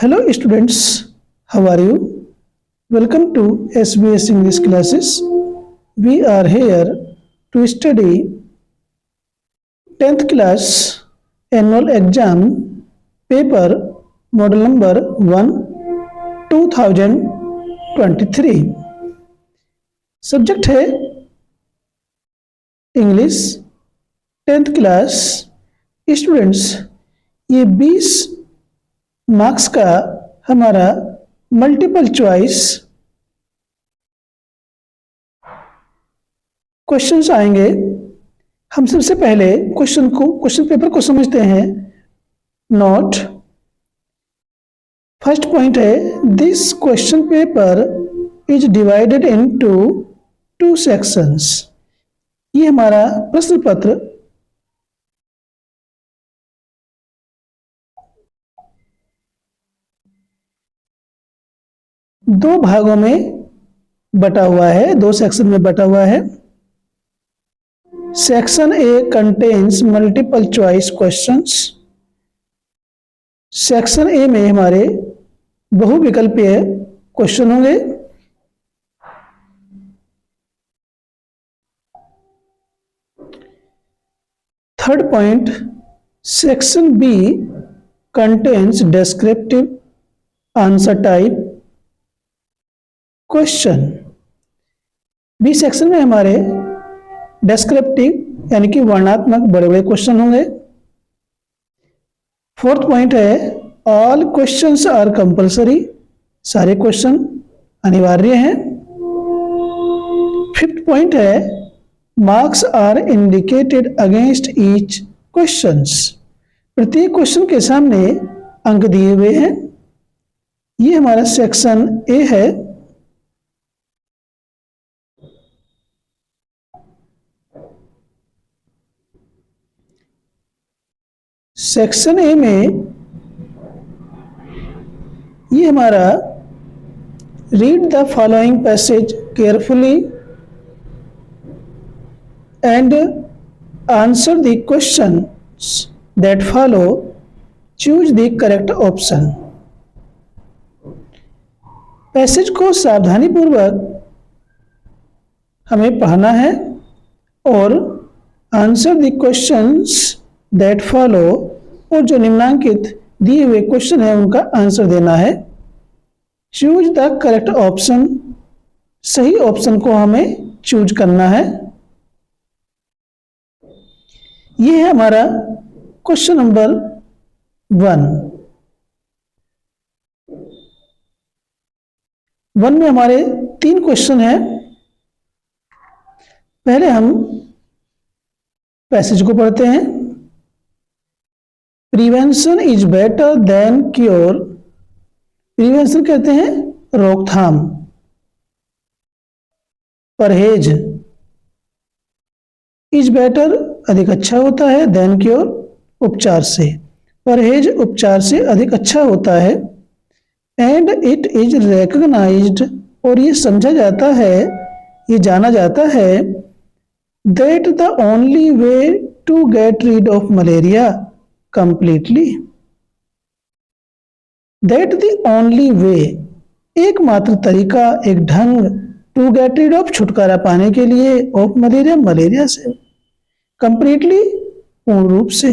Hello students, how are you? Welcome to SBS English classes. We are here to study 10th class annual exam paper model number 1 2023. Subject है English 10th class students. ये 20 marks का हमारा multiple choice questions आएंगे। हम सबसे पहले question paper को समझते हैं। नोट फर्स्ट पॉइंट है, this question paper is divided into 2 sections. ये हमारा प्रश्न पत्र दो भागों में बटा हुआ है, 2 सेक्शन में बटा हुआ है। Section A contains multiple choice questions. Section A में हमारे बहुविकल्पीय क्वेश्चन होंगे। Third point, section B contains descriptive answer type question. B section में हमारे डिस्क्रिप्टिव यानी कि वर्णनात्मक बड़े बड़े क्वेश्चन होंगे। फोर्थ पॉइंट है, ऑल क्वेश्चंस आर कंपल्सरी। सारे क्वेश्चन अनिवार्य हैं। फिफ्थ पॉइंट है, marks are indicated against each questions. प्रत्येक क्वेश्चन के सामने अंक दिए हुए हैं। ये हमारा सेक्शन ए है। सेक्शन ए में ये हमारा read the following passage carefully and answer the questions that follow, choose the correct option. Passage को सावधानी पूर्वक हमें पढ़ना है और answer the questions that follow, और जो निम्नांकित दिए हुए क्वेश्चन है उनका आंसर देना है। चूज द करेक्ट ऑप्शन, सही ऑप्शन को हमें चूज करना है। ये है हमारा क्वेश्चन नंबर 1 में हमारे 3 क्वेश्चन हैं। पहले हम पैसेज को पढ़ते हैं। Prevention is better than cure. Prevention कहते हैं रोकथाम, परहेज। इज बेटर अधिक अच्छा होता है, देन क्योर उपचार से। परहेज उपचार से अधिक अच्छा होता है। एंड इट इज रिकॉग्नाइज्ड, और ये समझा जाता है, ये जाना जाता है, that the only way to get rid of malaria completely. That the only way, एकमात्र तरीका, एक ढंग, टू गेट रीड ऑफ छुटकारा पाने के लिए, ऑफ मलेरिया मलेरिया से, कंप्लीटली पूर्ण रूप से।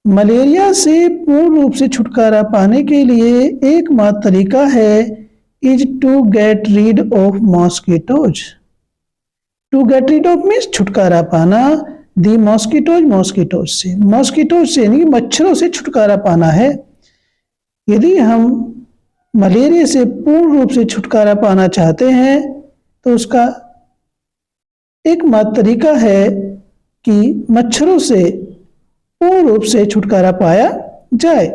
मलेरिया से पूर्ण रूप से छुटकारा पाने के लिए एकमात्र तरीका है is to get rid of mosquitoes. To get rid of means छुटकारा पाना, दी मॉस्किटोज से, मॉस्किटोज से यानी मच्छरों से छुटकारा पाना है। यदि हम मलेरिया से पूर्ण रूप से छुटकारा पाना चाहते हैं तो उसका एकमात्र तरीका है कि मच्छरों से पूर्ण रूप से छुटकारा पाया जाए।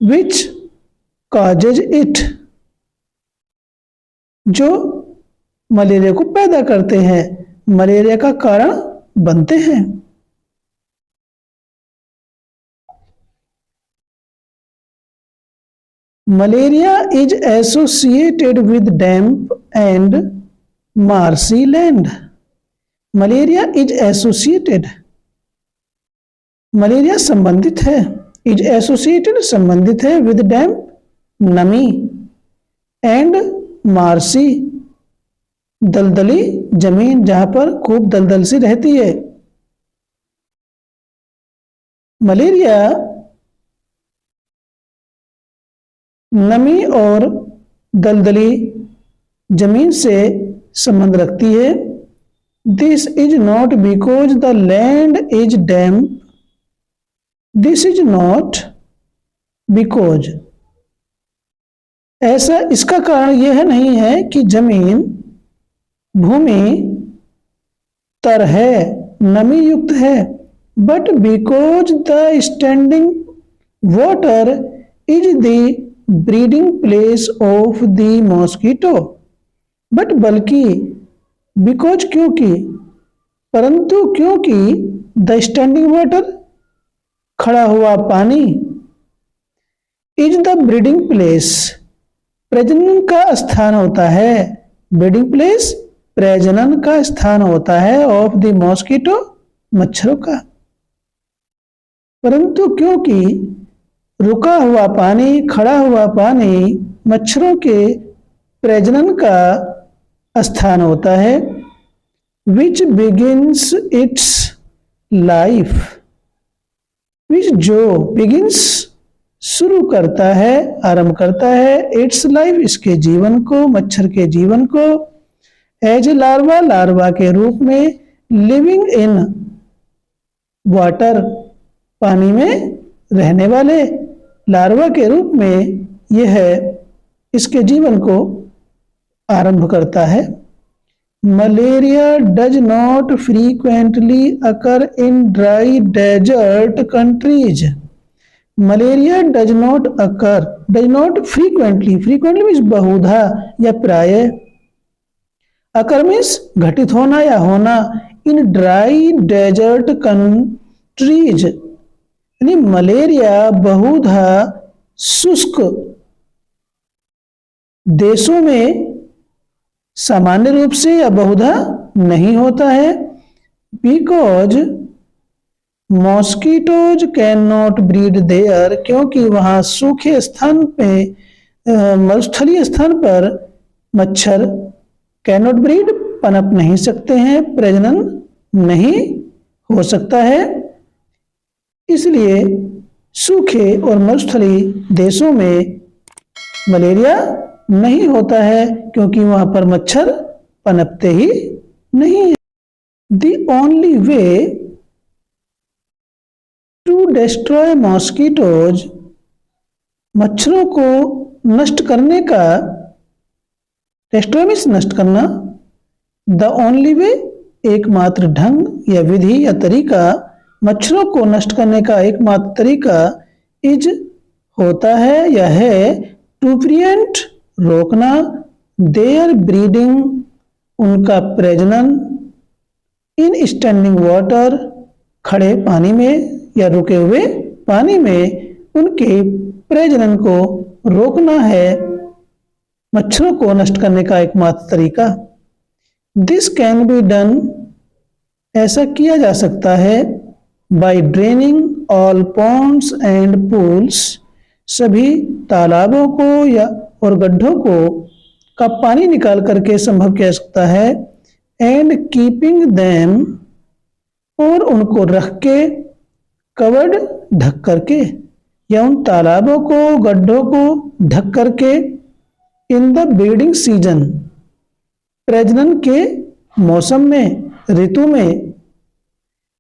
विच कॉजेज इट, जो मलेरिया को पैदा करते हैं, मलेरिया का कारण बनते हैं। Malaria is associated with damp and marshy land. Malaria is associated, malaria संबंधित है इज एसोसिएटेड संबंधित है विद डैम्प नमी एंड मार्सी दलदली जमीन जहां पर खूब दलदल सी रहती है। मलेरिया नमी और दलदली जमीन से संबंध रखती है। This is not because the land is damp, this is not because, ऐसा इसका कारण यह नहीं है कि जमीन भूमि तर है, नमी युक्त है, but because the standing water is the breeding place of the mosquito, but बल्कि बिकॉज क्योंकि, परंतु क्योंकि द स्टैंडिंग वाटर खड़ा हुआ पानी इज द ब्रीडिंग प्लेस प्रजनन का स्थान होता है, ब्रीडिंग प्लेस प्रजनन का स्थान होता है ऑफ द मॉस्किटो मच्छरों का, परंतु क्योंकि रुका हुआ पानी खड़ा हुआ पानी मच्छरों के प्रजनन का स्थान होता है। विच बिगिंस इट्स लाइफ, विच जो बिगिंस शुरू करता है, आरंभ करता है, इट्स लाइफ इसके जीवन को, मच्छर के जीवन को, एज लार्वा लार्वा के रूप में, लिविंग इन वाटर पानी में रहने वाले लार्वा के रूप में यह इसके जीवन को आरंभ करता है। Malaria does not frequently occur in dry desert countries, malaria does not occur, does not frequently, frequently means बहुधा या प्राय, अकर मीन्स घटित होना या होना, इन ड्राई डेजर्ट कंट्रीज, यानी मलेरिया बहुधा शुष्क देशों में सामान्य रूप से या बहुधा नहीं होता है। Because mosquitoes can not breed there, क्योंकि वहां सूखे स्थान पे मरुस्थलीय स्थान पर मच्छर कैन नॉट ब्रीड पनप नहीं सकते हैं, प्रजनन नहीं हो सकता है, इसलिए सूखे और मरुस्थलीय देशों में मलेरिया नहीं होता है, क्योंकि वहां पर मच्छर पनपते ही नहीं है। The only way to destroy mosquitoes, मच्छरों को नष्ट करने का, डिस्ट्रॉय मीन्स नष्ट करना, द ओनली वे एकमात्र ढंग या विधि या तरीका, मच्छरों को नष्ट करने का एकमात्र तरीका, इज होता है या है, टू प्रिवेंट रोकना, देयर ब्रीडिंग उनका प्रजनन, इन स्टैंडिंग वाटर खड़े पानी में या रुके हुए पानी में उनके प्रजनन को रोकना है मच्छरों को नष्ट करने का एकमात्र तरीका। दिस कैन बी डन, ऐसा किया जा सकता है, by draining all ponds and pools, सभी तालाबों को या और गड्ढों को का पानी निकाल करके संभव किया जा सकता है, एंड कीपिंग देम, और उनको रख के, कवर्ड ढक करके, या उन तालाबों को गड्ढों को ढक करके, इन द ब्रीडिंग सीजन प्रजनन के मौसम में, ऋतु में,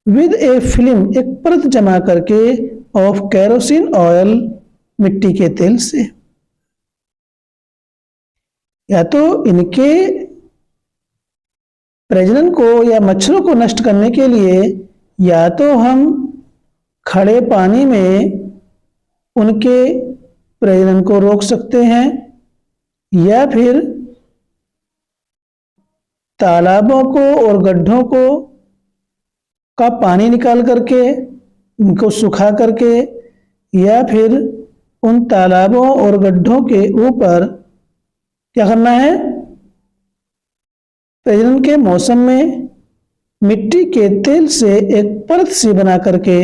विद ए फिल्म एक परत जमा करके, ऑफ केरोसिन ऑयल मिट्टी के तेल से, या तो इनके प्रजनन को या मच्छरों को नष्ट करने के लिए या तो हम खड़े पानी में उनके प्रजनन को रोक सकते हैं, या फिर तालाबों को और गड्ढों को का पानी निकाल करके उनको सुखा करके, या फिर उन तालाबों और गड्ढों के ऊपर क्या करना है, प्रजनन के मौसम में मिट्टी के तेल से एक परत सी बना करके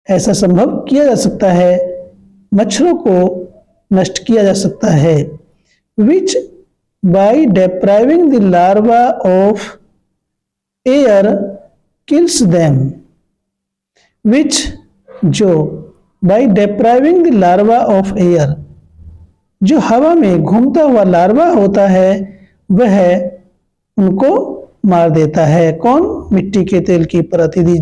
ऐसा संभव किया जा सकता है, मच्छरों को नष्ट किया जा सकता है। Which by depriving the larva of air kills them. Which जो by depriving the larva of air, जो हवा में घूमता हुआ लार्वा होता है वह उनको मार देता है। कौन? मिट्टी के तेल की परत यदि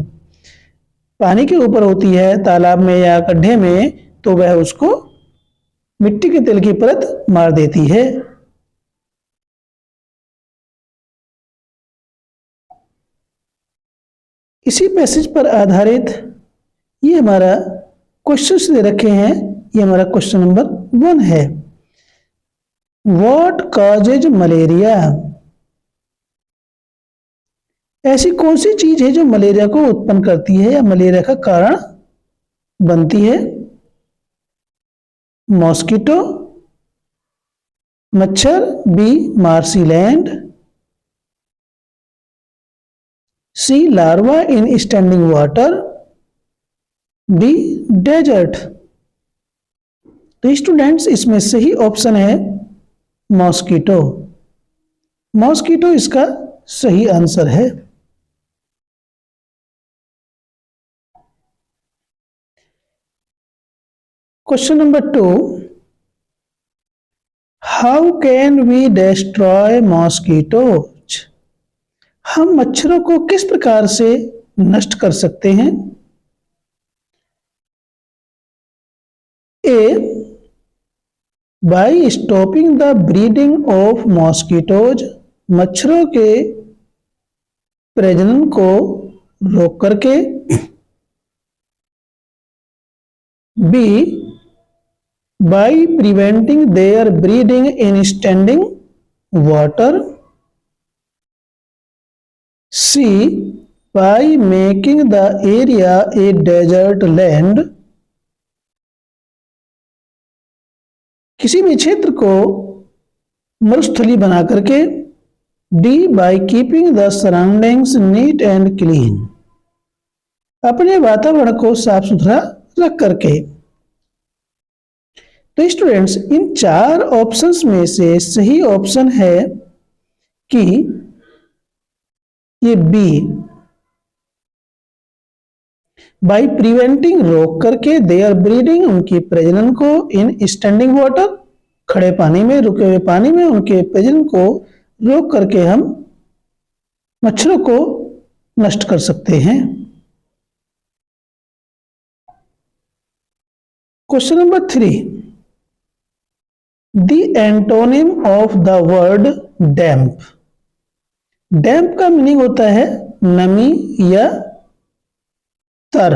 पानी के ऊपर होती है, तालाब में या गड्ढे में, तो वह उसको मिट्टी के तेल की परत मार देती है। इसी पैसेज पर आधारित ये हमारा क्वेश्चंस दे रखे हैं। ये हमारा क्वेश्चन नंबर 1 है। What causes malaria? ऐसी कौन सी चीज है जो मलेरिया को उत्पन्न करती है या मलेरिया का कारण बनती है? मॉस्किटो, मच्छर, B marshland, C larva in standing water, D desert. तो स्टूडेंट्स इसमें सही ऑप्शन है मॉस्किटो। मॉस्किटो इसका सही आंसर है। Question number 2, how can we destroy mosquitoes? हम मच्छरों को किस प्रकार से नष्ट कर सकते हैं? A by stopping the breeding of mosquitoes, मच्छरों के प्रजनन को रोक करके। B by preventing their breeding in standing water. C by making the area a desert land, किसी भी क्षेत्र को मरुस्थली बना करके। D by keeping the surroundings neat and clean, अपने वातावरण को साफ सुथरा रख करके। तो स्टूडेंट्स इन 4 ऑप्शंस में से सही ऑप्शन है कि ये बी बाय प्रिवेंटिंग, रोक करके, देयर ब्रीडिंग, उनकी प्रजनन को, इन स्टैंडिंग वाटर, खड़े पानी में, रुके हुए पानी में उनके प्रजनन को रोक करके हम मच्छरों को नष्ट कर सकते हैं। Question number 3, the antonym of the word damp. Damp का मीनिंग होता है नमी या तर,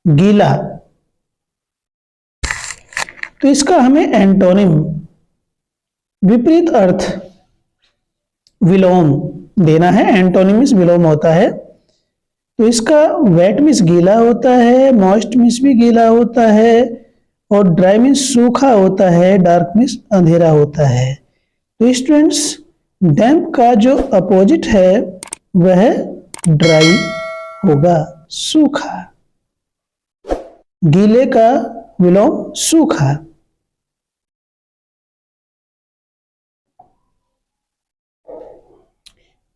गीला। तो इसका हमें एंटोनिम, विपरीत अर्थ, विलोम देना है। एंटोनिम मींस विलोम होता है। तो इसका वेट मींस गीला होता है, मॉइस्ट मींस भी गीला होता है, और ड्राई मींस सूखा होता है, डार्क मींस अंधेरा होता है। तो स्टूडेंट्स डैम्प का जो अपोजिट है वह ड्राई होगा, सूखा। गीले का विलोम सूखा।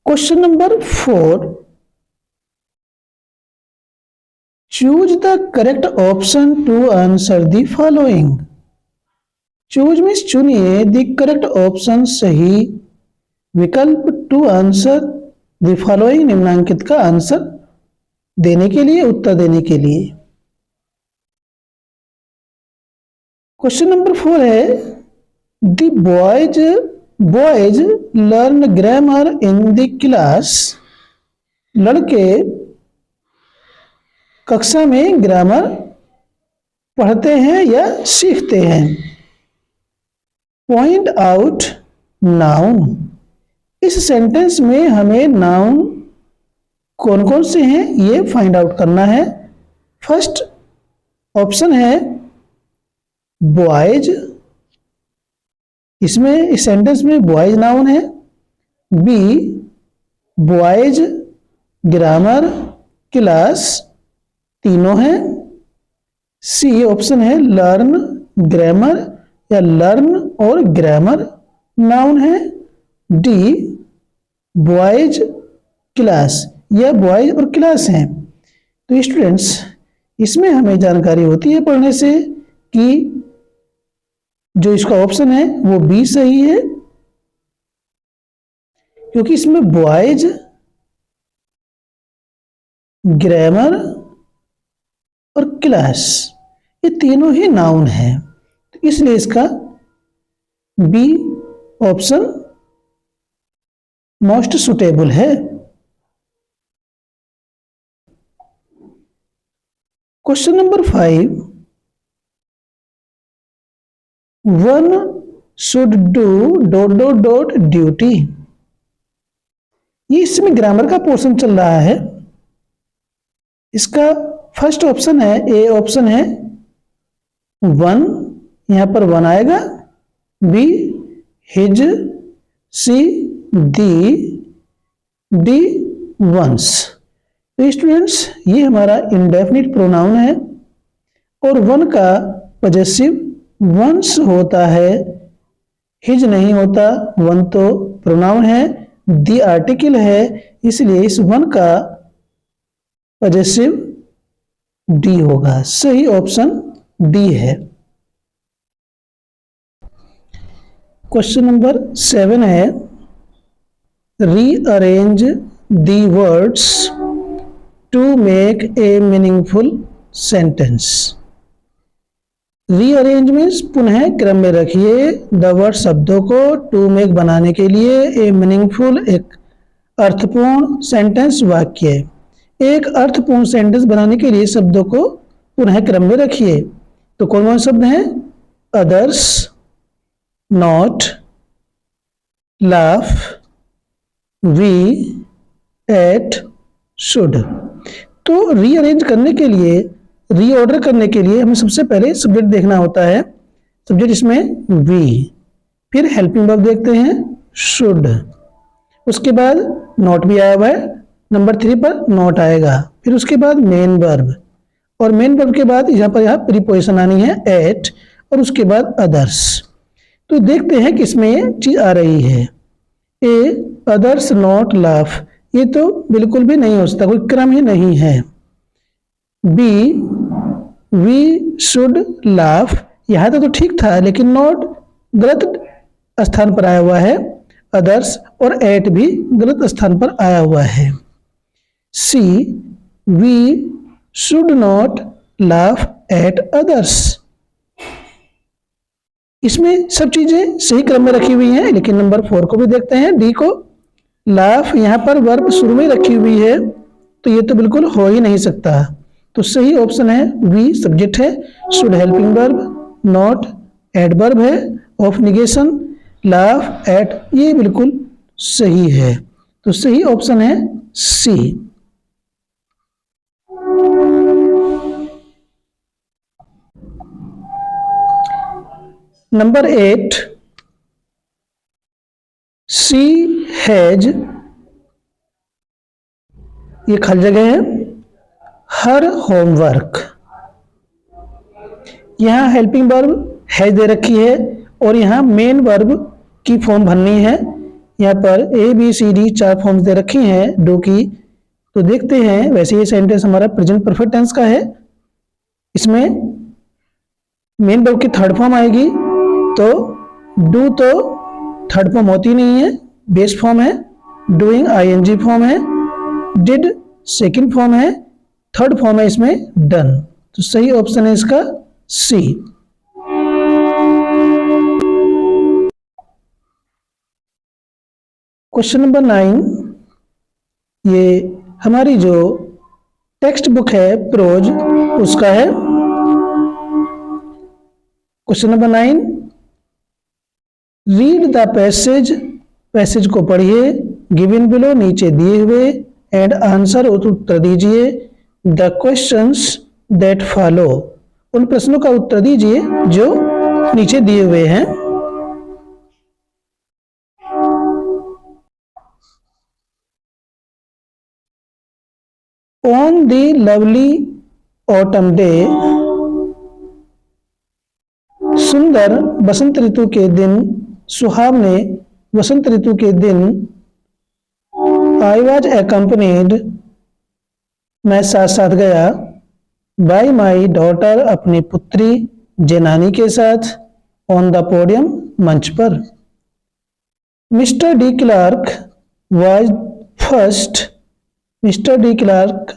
Question number 4, choose the correct option to answer the following. Choose means चुनिए, द करेक्ट ऑप्शन, सही विकल्प, टू आंसर द फॉलोइंग, निम्नांकित का आंसर देने के लिए, उत्तर देने के लिए। क्वेश्चन नंबर 4 है the boys learn grammar in the class. लड़के कक्षा में ग्रामर पढ़ते हैं या सीखते हैं। पॉइंट आउट नाउन, इस सेंटेंस में हमें नाउन कौन कौन से हैं ये फाइंड आउट करना है। फर्स्ट ऑप्शन है बॉयज, इसमें इस सेंटेंस में बॉयज नाउन है। बी बॉयज, ग्रामर, क्लास, तीनों हैं। सी ऑप्शन है लर्न, ग्रामर या लर्न और ग्रामर नाउन है। डी बॉयज क्लास या बॉयज और क्लास हैं। तो स्टूडेंट्स इसमें हमें जानकारी होती है पढ़ने से कि जो इसका ऑप्शन है वो बी सही है, क्योंकि इसमें बॉयज, ग्रामर और क्लास ये तीनों ही नाउन है, तो इसलिए इसका बी ऑप्शन मोस्ट सुटेबल है। Question number 5, one should do dot dot dot duty. ये इसमें ग्रामर का पोर्शन चल रहा है। इसका फर्स्ट ऑप्शन है, ए ऑप्शन है वन, यहां पर वन आएगा। B his, C the, D once. तो स्टूडेंट्स ये हमारा इंडेफिनिट प्रोनाउन है और वन का पॉजेसिव वंस होता है, हिज नहीं होता। वन तो प्रोनाउन है, दी आर्टिकल है, इसलिए इस वन का पॉजेसिव डी होगा। सही ऑप्शन डी है। क्वेश्चन नंबर 7 है, rearrange the words to make a meaningful sentence. Rearrange means पुनः क्रम में रखिए द वर्ड शब्दों को, टू मेक बनाने के लिए, ए मीनिंगफुल एक अर्थपूर्ण सेंटेंस वाक्य। एक अर्थपूर्ण सेंटेंस बनाने के लिए शब्दों को पुनः क्रम में रखिए। तो कौन कौन शब्द हैं? Others, not, laugh, we, ate, should. तो रीअरेंज करने के लिए, रीऑर्डर करने के लिए हमें सबसे पहले सब्जेक्ट देखना होता है। सब्जेक्ट इसमें वी, फिर हेल्पिंग वर्ब देखते हैं शुड, उसके बाद नॉट भी आया हुआ है, नंबर 3 पर नॉट आएगा, फिर उसके बाद मेन वर्ब, और मेन वर्ब के बाद यहाँ प्रीपोजिशन आनी है एट, और उसके बाद अदर्स। तो देखते हैं कि इसमें ये चीज आ रही है। ए अदर्स नॉट लाफ, ये तो बिल्कुल भी नहीं हो सकता, कोई क्रम ही नहीं है। बी वी शुड लाफ, यहां तक तो ठीक था, लेकिन नॉट गलत स्थान पर आया हुआ है। अदर्स और एट भी गलत स्थान पर आया हुआ है। C we should not laugh at others, इसमें सब चीजें सही क्रम में रखी हुई हैं। लेकिन नंबर 4 को भी देखते हैं, डी को। लाफ यहां पर वर्ब शुरू में रखी हुई है, तो ये तो बिल्कुल हो ही नहीं सकता। तो सही ऑप्शन है वी, सब्जेक्ट है, should helping verb, not adverb है ऑफ निगेशन, लाफ एट ये बिल्कुल सही है। तो सही ऑप्शन है सी। नंबर 8, सी हैज, ये खाली जगह है, हर होमवर्क। यहां हेल्पिंग वर्ब हैज दे रखी है और यहां मेन वर्ब की फॉर्म भरनी है। यहां पर A B C D 4 forms दे रखी हैं डू की। तो देखते हैं, वैसे ये सेंटेंस हमारा प्रेजेंट परफेक्ट टेंस का है। इसमें मेन वर्ब की थर्ड फॉर्म आएगी, तो डू तो थर्ड फॉर्म होती नहीं है, बेस फॉर्म है। डूइंग आईएनजी फॉर्म है। डिड सेकंड फॉर्म है। थर्ड फॉर्म है इसमें डन। तो सही ऑप्शन है इसका सी। क्वेश्चन नंबर 9, ये हमारी जो टेक्स्ट बुक है प्रोज उसका है। Question number 9, read the passage, passage को पढ़िए, गिवन बिलो नीचे दिए हुए, एंड आंसर उत्तर दीजिए द क्वेश्चंस दैट फॉलो, उन प्रश्नों का उत्तर दीजिए जो नीचे दिए हुए हैं। On the lovely autumn day सुंदर बसंत ऋतु के दिन, सुहावने वसंत ऋतु के दिन, आई वॉज accompanied, मैं साथ साथ गया, बाई माई डॉटर, अपनी पुत्री जेनानी के साथ, ऑन द पोडियम, मंच पर। Mister de Clark was first, mister de Clark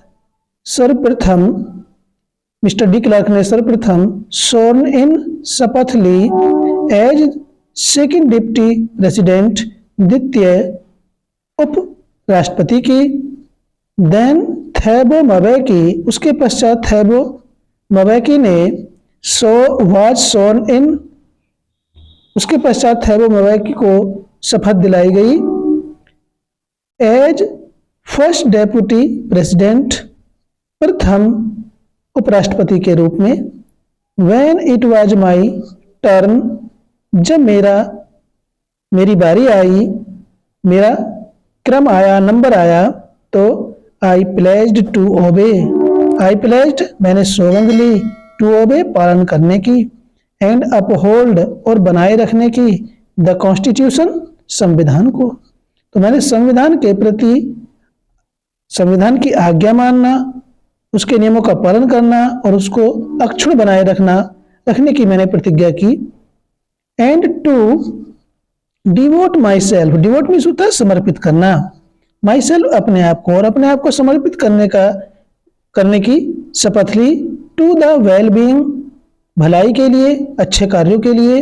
सर्वप्रथम, मिस्टर डी क्लार्क ने सर्वप्रथम sworn in, शपथ ली, एज सेकेंड डिप्टी प्रेसिडेंट, द्वितीय उप राष्ट्रपति की, देन थैबो मबैकी, उसके पश्चात थैबो मबैकी ने वाज sworn in, उसके पश्चात थैबो मबैकी को शपथ दिलाई गई, एज फर्स्ट डेप्यूटी प्रेसिडेंट, प्रथम उपराष्ट्रपति के रूप में, when it was my turn, जब मेरी बारी आई, मेरा क्रम आया, नंबर आया, तो आई pledged to obey, I pledged मैंने सौगंध ली, टू ओबे पालन करने की, एंड अपहोल्ड और बनाए रखने की, द कॉन्स्टिट्यूशन संविधान को। तो मैंने संविधान के प्रति, संविधान की आज्ञा मानना, उसके नियमों का पालन करना और उसको अक्षुण्ण बनाए रखने की मैंने प्रतिज्ञा की, and to devote myself, devote means होता है समर्पित करना, माई सेल्फ अपने आप को, और अपने आप को समर्पित करने की शपथ ली, टू द वेल बीइंग, भलाई के लिए, अच्छे कार्यों के लिए,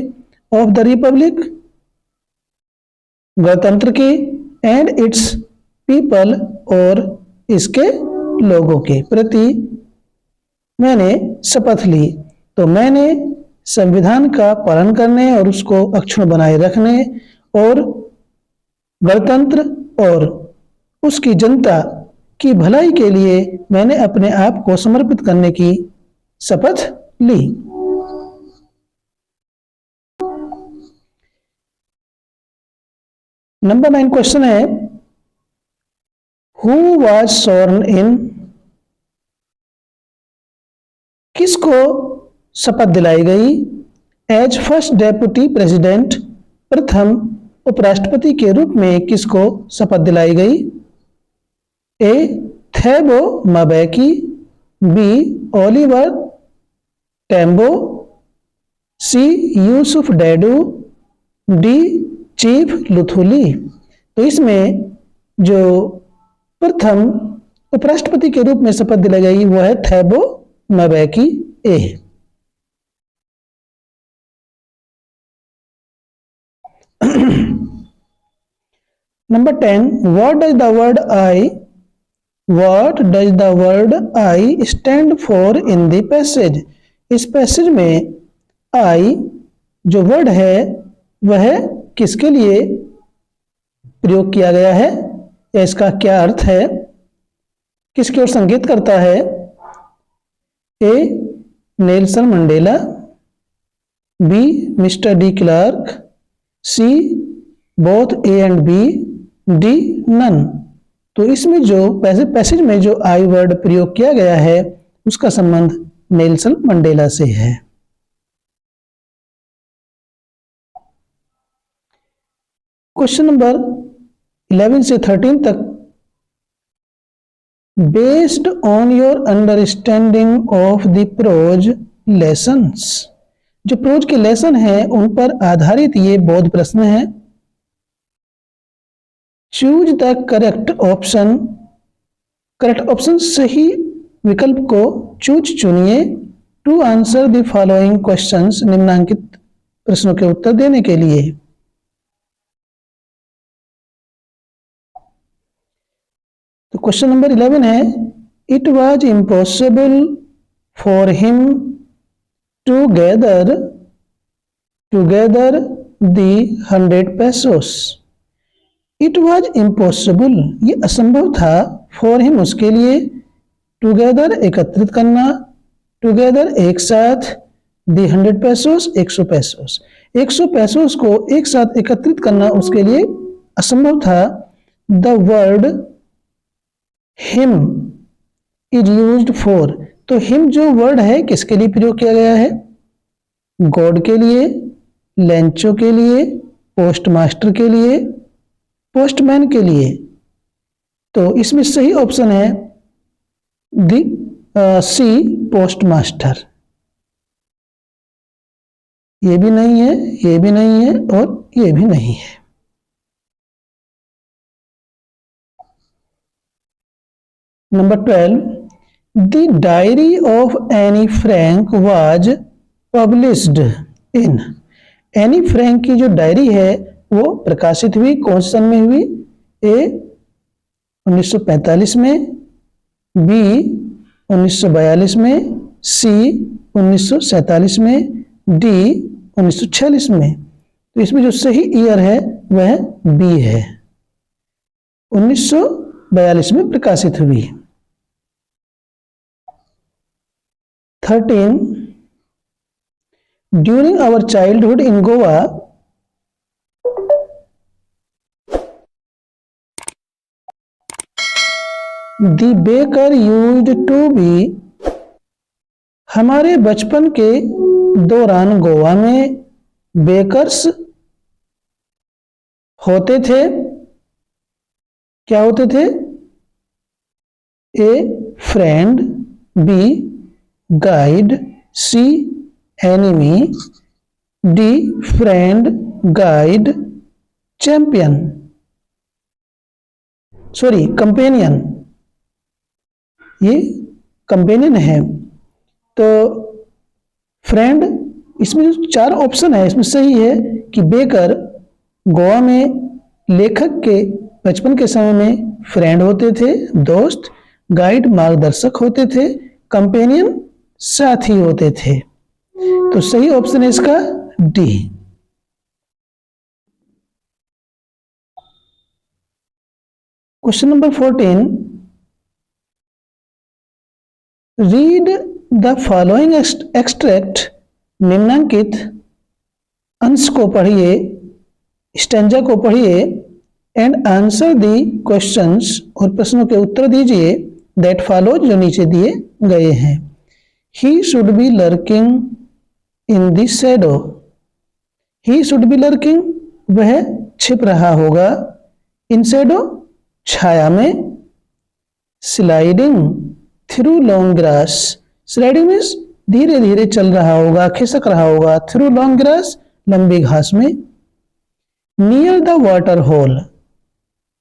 ऑफ द रिपब्लिक, गणतंत्र की, एंड इट्स पीपल, और इसके लोगों के प्रति मैंने शपथ ली। तो मैंने संविधान का पालन करने और उसको अक्षुण्ण बनाए रखने और गणतंत्र और उसकी जनता की भलाई के लिए मैंने अपने आप को समर्पित करने की शपथ ली। नंबर 9 क्वेश्चन है, हु वाज sworn in, किसको शपथ दिलाई गई, एज फर्स्ट डेप्यूटी प्रेसिडेंट, प्रथम उपराष्ट्रपति के रूप में किसको शपथ दिलाई गई, ए थैबो मबैकी, बी ओलिवर टेम्बो, सी यूसुफ डैडू, डी चीफ लुथुली। तो इसमें जो प्रथम उपराष्ट्रपति के रूप में शपथ दिलाई गई वो है थैबो मबैकी ए। Number 10, what does the word I stand for in the passage? इस पैसेज में I जो वर्ड है वह किसके लिए प्रयोग किया गया है या इसका क्या अर्थ है, किसकी ओर संकेत करता है, A Nelson Mandela, B mister de Klerk, C both A and B, D none. तो इसमें जो पैसेज में जो आई वर्ड प्रयोग किया गया है उसका संबंध नेल्सन मंडेला से है। क्वेश्चन नंबर 11 से 13 तक, based on your understanding of the prose lessons, जो प्रोज के लेसन हैं उन पर आधारित ये बोध प्रश्न है। Choose the correct option, correct option सही विकल्प को चुनिए, to answer the following questions, निम्नांकित प्रश्नों के उत्तर देने के लिए। तो क्वेश्चन नंबर 11 है, it was impossible for him to gather the 100 pesos। It was impossible, ये असंभव था, फॉर हिम उसके लिए, टुगेदर एकत्रित करना, टुगेदर एक साथ, दी 100 pesos 100 pesos, 100 pesos को एक साथ एकत्रित करना उसके लिए असंभव था। The word him is used for, तो हिम जो वर्ड है किसके लिए प्रयोग किया गया है, गॉड के लिए, लेंचो के लिए, पोस्टमास्टर के लिए, पोस्टमैन के लिए। तो इसमें सही ऑप्शन है दी सी, पोस्टमास्टर। ये भी नहीं है, ये भी नहीं है और ये भी नहीं है। Number 12, the diary of Anne Frank was published in. Anne Frank की जो डायरी है वो प्रकाशित हुई कौन से सन में हुई? ए 1945 में, बी 1942 में, सी 1947 में, डी 1946 में। तो इसमें जो सही ईयर है वह बी है, 1942 में प्रकाशित हुई। 13, during our childhood in Goa the baker used to be. हमारे बचपन के दौरान गोवा में बेकर्स होते थे। क्या होते थे? A friend, B guide, C enemy, D friend guide champion, sorry companion. ये कंपेनियन है। तो फ्रेंड, इसमें जो 4 ऑप्शन है इसमें सही है कि बेकर गोवा में लेखक के बचपन के समय में फ्रेंड होते थे, दोस्त, गाइड मार्गदर्शक होते थे, कंपेनियन साथी होते थे। तो सही ऑप्शन है इसका D. Question number 14, read the following extract. निम्नांकित अंश को पढ़िए, स्टैंजा को पढ़िए, एंड आंसर दी क्वेश्चंस, और प्रश्नों के उत्तर दीजिए, दैट फॉलोज, जो नीचे दिए गए हैं। He should be lurking in the shadow. He should be lurking, वह छिप रहा होगा, इन शैडो, छाया में, sliding through long grass. Sliding means धीरे धीरे चल रहा होगा, खिसक रहा होगा, थ्रू लॉन्ग ग्रास, लंबी घास में। नियर द वाटर होल,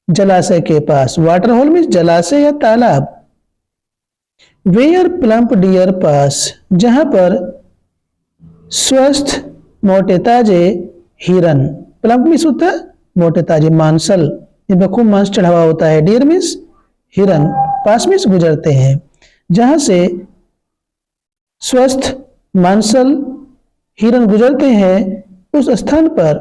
जलाशय के पास। वाटर होल मीन्स जलाशय या तालाब। वेयर प्लम्प डियर पास, जहां पर स्वस्थ मोटे ताजे हिरन। प्लम्प मीन्स होता है मोटे ताजे, मांसल, जिनमें खूब मांस चढ़ा हुआ होता है। डियर मीन्स हिरन, पास मीन्स गुजरते हैं। जहां से स्वस्थ मांसल हिरन गुजरते हैं उस स्थान पर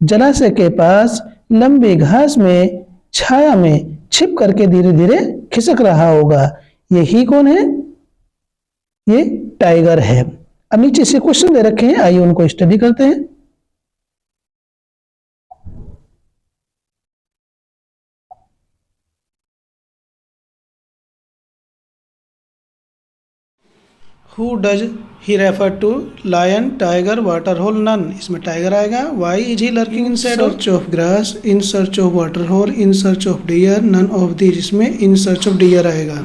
जलाशय के पास लंबी घास में छाया में छिप करके धीरे धीरे खिसक रहा होगा। ये ही कौन है? ये टाइगर है। अब नीचे से क्वेश्चन दे रखे हैं, आइए उनको स्टडी करते हैं। Who does he refer to? Lion, tiger, water hole, none। इसमें टाइगर आएगा। Why is he lurking in search of grass? In search of water hole, in search of deer, none of these। इसमें in search of deer आएगा।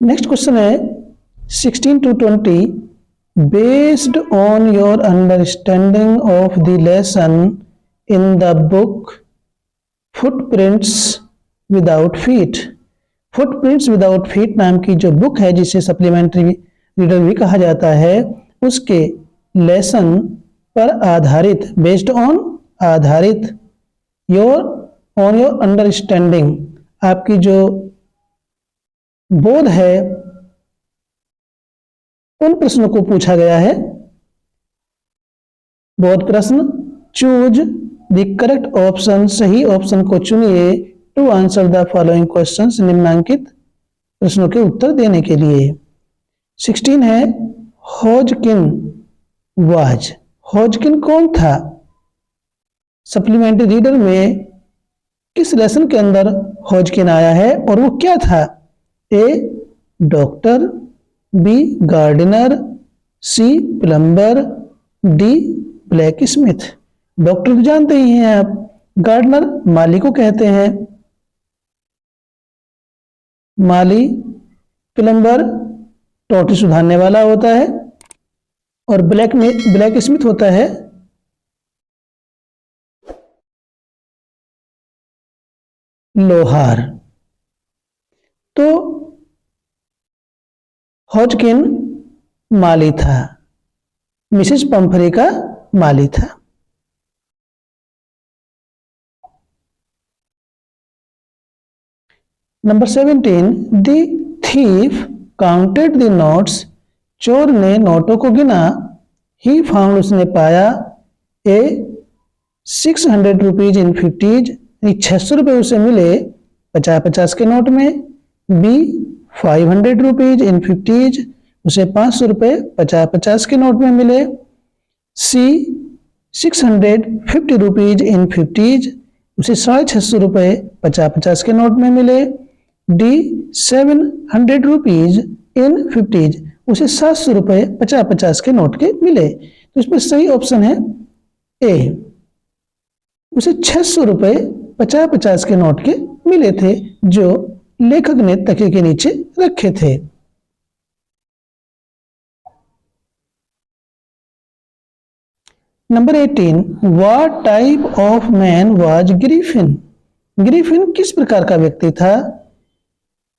Next question है 16 to 20। Based on your understanding of the lesson in the book footprints without feet. Footprints without feet नाम की जो book है, जिसे supplementary reader भी कहा जाता है, उसके लेसन पर आधारित, बेस्ड ऑन आधारित, योर ऑन योर अंडरस्टैंडिंग, आपकी जो बोध है, उन प्रश्नों को पूछा गया है। बोध प्रश्न। चूज द करेक्ट ऑप्शन, सही ऑप्शन को चुनिए, to answer the following questions, निम्नांकित प्रश्नों के उत्तर देने के लिए। 16 है हॉजकिन वाज, हॉजकिन कौन था? सप्लीमेंट्री रीडर में किस लेसन के अंदर हॉजकिन आया है और वो क्या था? A doctor, B gardener, C plumber, D blacksmith. Doctor तो जानते ही हैं आप, गार्डनर माली को कहते हैं, माली, प्लम्बर टोटी सुधारने वाला होता है, और ब्लैक स्मिथ होता है लोहार। तो हॉजकिन माली था, मिसेस पंफरी का माली था। Number 17, the thief counted the notes, चोर ने नोटों को गिना। ही फाउंड, उसने पाया, ए 600 रुपीज इन 50, 600 रुपये उसे मिले 50-50 के नोट में। बी 500 रुपीज इन 50, उसे 500 रुपये 50-50 के नोट में मिले। सी 650 रुपीज इन 50, उसे 650 रुपये 50-50 के नोट में मिले। डी 700 रुपीज इन 50, उसे 700 रुपये 50-50 के नोट के मिले। तो इसमें सही ऑप्शन है ए, उसे 600 रुपये 50-50 के नोट के मिले थे जो लेखक ने तकिए के नीचे रखे थे। Number 18, what type of man was Griffin, Griffin किस प्रकार का व्यक्ति था?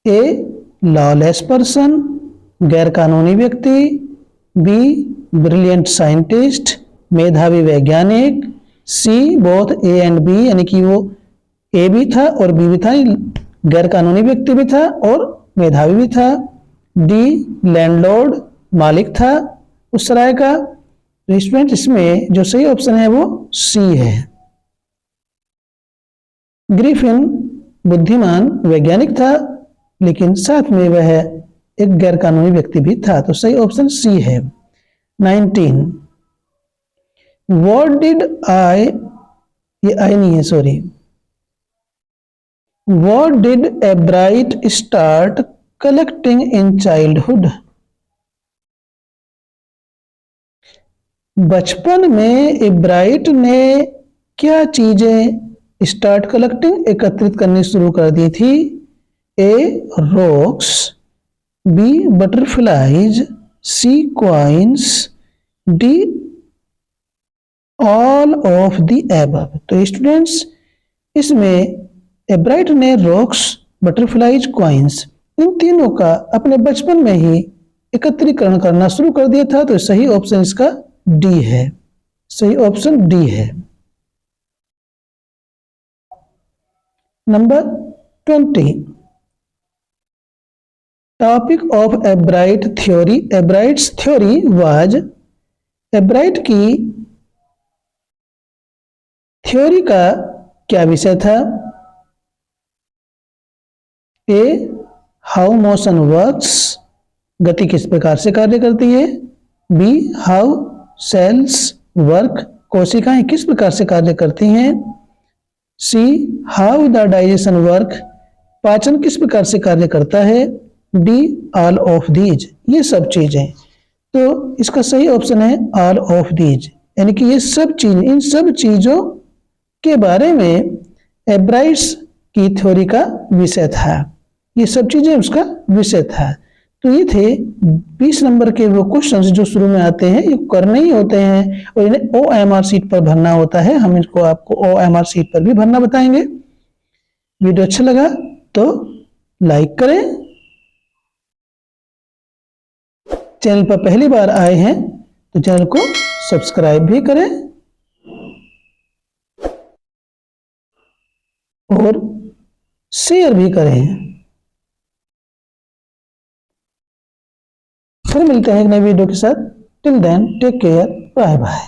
ए लॉलेस पर्सन, गैर कानूनी व्यक्ति, बी ब्रिलियंट साइंटिस्ट, मेधावी वैज्ञानिक, सी बोथ ए एंड बी, यानी कि वो ए भी था और बी भी था, गैर कानूनी व्यक्ति भी था और मेधावी भी था। डी लैंडलॉर्ड, मालिक था उस सराय का। तो स्टूडेंट इसमें जो सही ऑप्शन है वो सी है। ग्रिफिन बुद्धिमान वैज्ञानिक था, लेकिन साथ में वह एक गैर कानूनी व्यक्ति भी था, तो सही ऑप्शन सी है। 19, व्हाट डिड आई, ये आई नहीं है sorry, what did a bright start collecting in childhood, बचपन में एब्राइट ने क्या चीजें स्टार्ट कलेक्टिंग, एकत्रित करनी शुरू कर दी थी? A rocks, B butterflies, C coins, D all of the above. तो स्टूडेंट्स इसमें एब्राइट ने रॉक्स, बटरफ्लाइज, कॉइन्स इन तीनों का अपने बचपन में ही एकत्रीकरण करना शुरू कर दिया था, तो सही ऑप्शन इसका डी है, सही ऑप्शन डी है। Number 20, topic of Ebright theory, Ebright's theory was, Ebright की थ्योरी का क्या विषय था? ए हाउ मोशन वर्क्स, गति किस प्रकार से कार्य करती है। बी हाउ सेल्स वर्क, कोशिकाएं किस प्रकार से कार्य करती हैं। See how the digestion work, पाचन किस प्रकार से कार्य करता है। डी ऑल ऑफ दीज, ये सब चीजें। तो इसका सही ऑप्शन है ऑल ऑफ दीज, यानी कि ये सब चीज, इन सब चीजों के बारे में एब्राइट्स की थ्योरी का विषय था, ये सब चीजें उसका विषय था। तो ये थे 20 नंबर के वो क्वेश्चंस जो शुरू में आते हैं, ये करने ही होते हैं और इन्हें OMR सीट पर भरना होता है। हम इसको आपको OMR सीट पर भी भरना बताएंगे। वीडियो अच्छा लगा तो लाइक करें, चैनल पर पहली बार आए हैं तो चैनल को सब्सक्राइब भी करें और शेयर भी करें। फिर मिलते हैं एक नई वीडियो के साथ। Till then take care, bye bye.